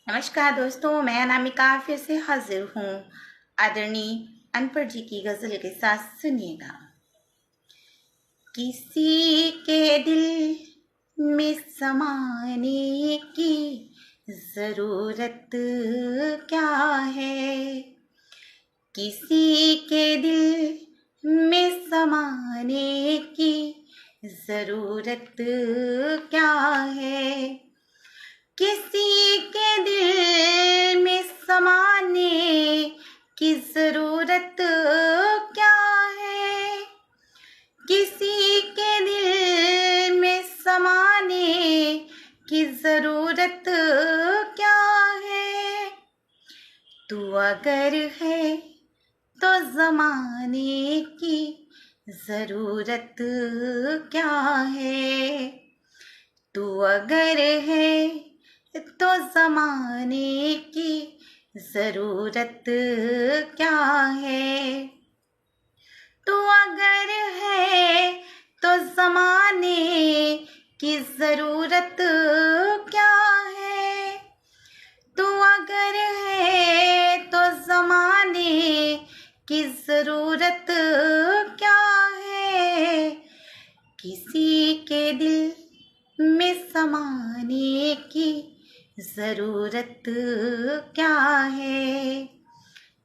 नमस्कार दोस्तों, मैं अनामिका फिर से हाजिर हूँ आदरणीय अनपढ़ जी की गज़ल के साथ। सुनिएगा। किसी के दिल में समाने की ज़रूरत क्या है, किसी के दिल में समाने की ज़रूरत क्या है, किसी के दिल में समाने की ज़रूरत क्या है, किसी के दिल में समाने की ज़रूरत क्या है। तू अगर है तो ज़माने की ज़रूरत क्या है, तू अगर है तो ज़माने की ज़रूरत क्या है, तू अगर है तो ज़माने की ज़रूरत क्या है, तू अगर है तो ज़माने की ज़रूरत क्या है, किसी के दिल में समाने की ज़रूरत क्या है,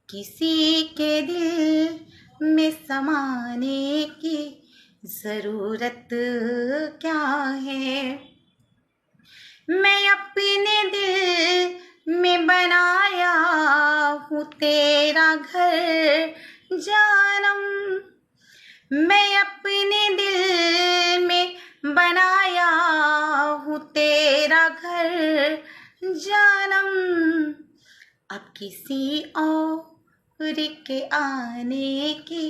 किसी के दिल में समाने की ज़रूरत क्या है। मैं अपने दिल में बनाया हूँ तेरा घर जानम, मैं अपने दिल में बनाया हूँ तेरा घर जानम। अब किसी और के आने की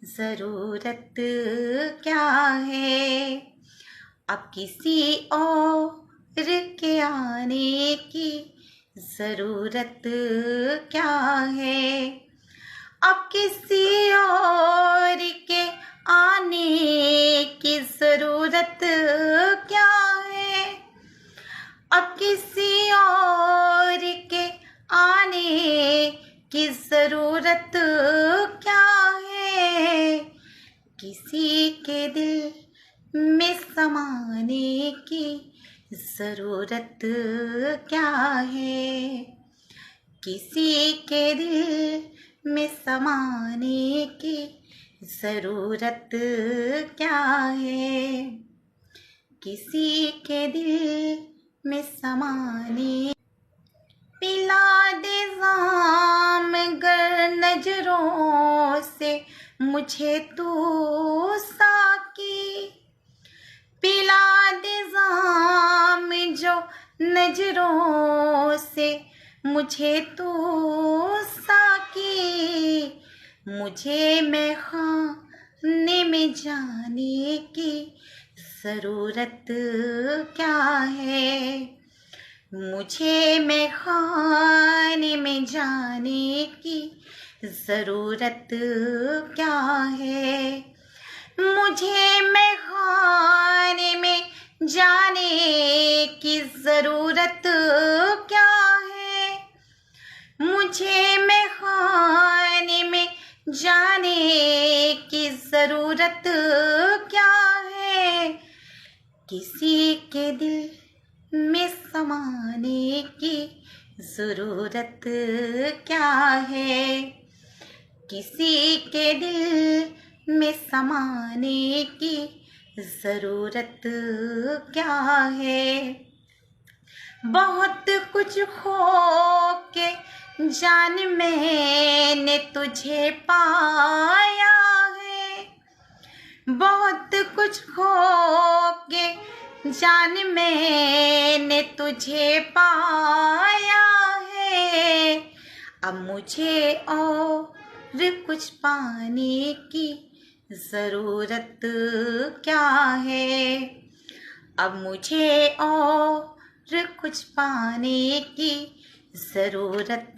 ज़रूरत क्या है, अब किसी और के आने की ज़रूरत क्या है, अब किसी और के आने की ज़रूरत क्या है, अब किसी और के आने की ज़रूरत क्या है, किसी के दिल में समाने की ज़रूरत क्या है, किसी के दिल में समाने की ज़रूरत क्या है, किसी के दिल में समाने। पिला दे जाम गर नजरों से मुझे तू साकी, पिला दे जाम जो नजरों से मुझे तू साकी, मुझे मैं खाने में जाने की ज़रूरत क्या है, मुझे मैं खाने में जाने की ज़रूरत क्या है, मुझे मैं खाने में जाने की ज़रूरत क्या है, मुझे मैं खाने में जाने की ज़रूरत क्या है, किसी के दिल में समाने की ज़रूरत क्या है, किसी के दिल में समाने की ज़रूरत क्या है। बहुत कुछ खो के जान मैंने तुझे पाया है, बहुत कुछ खो के जान मैंने तुझे पाया है, अब मुझे और कुछ पाने की ज़रूरत क्या है, अब मुझे और कुछ पाने की ज़रूरत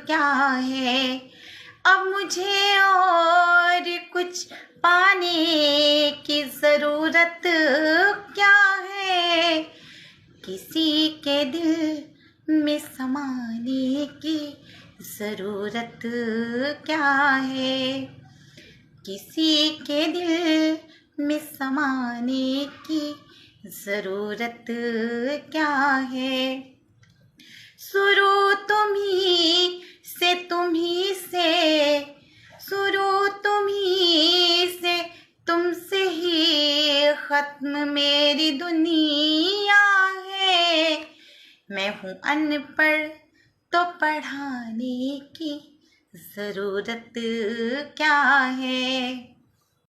क्या है, अब मुझे और कुछ पाने की ज़रूरत क्या है, किसी के दिल में समाने की ज़रूरत क्या है। किसी के दिल में समाने की ज़रूरत क्या है। शुरू तुम्ही से शुरू तुम्ही से तुमसे ही ख़त्म मेरी दुनिया है। मैं हूँ अनपढ़ तो पढ़ाने की ज़रूरत क्या है।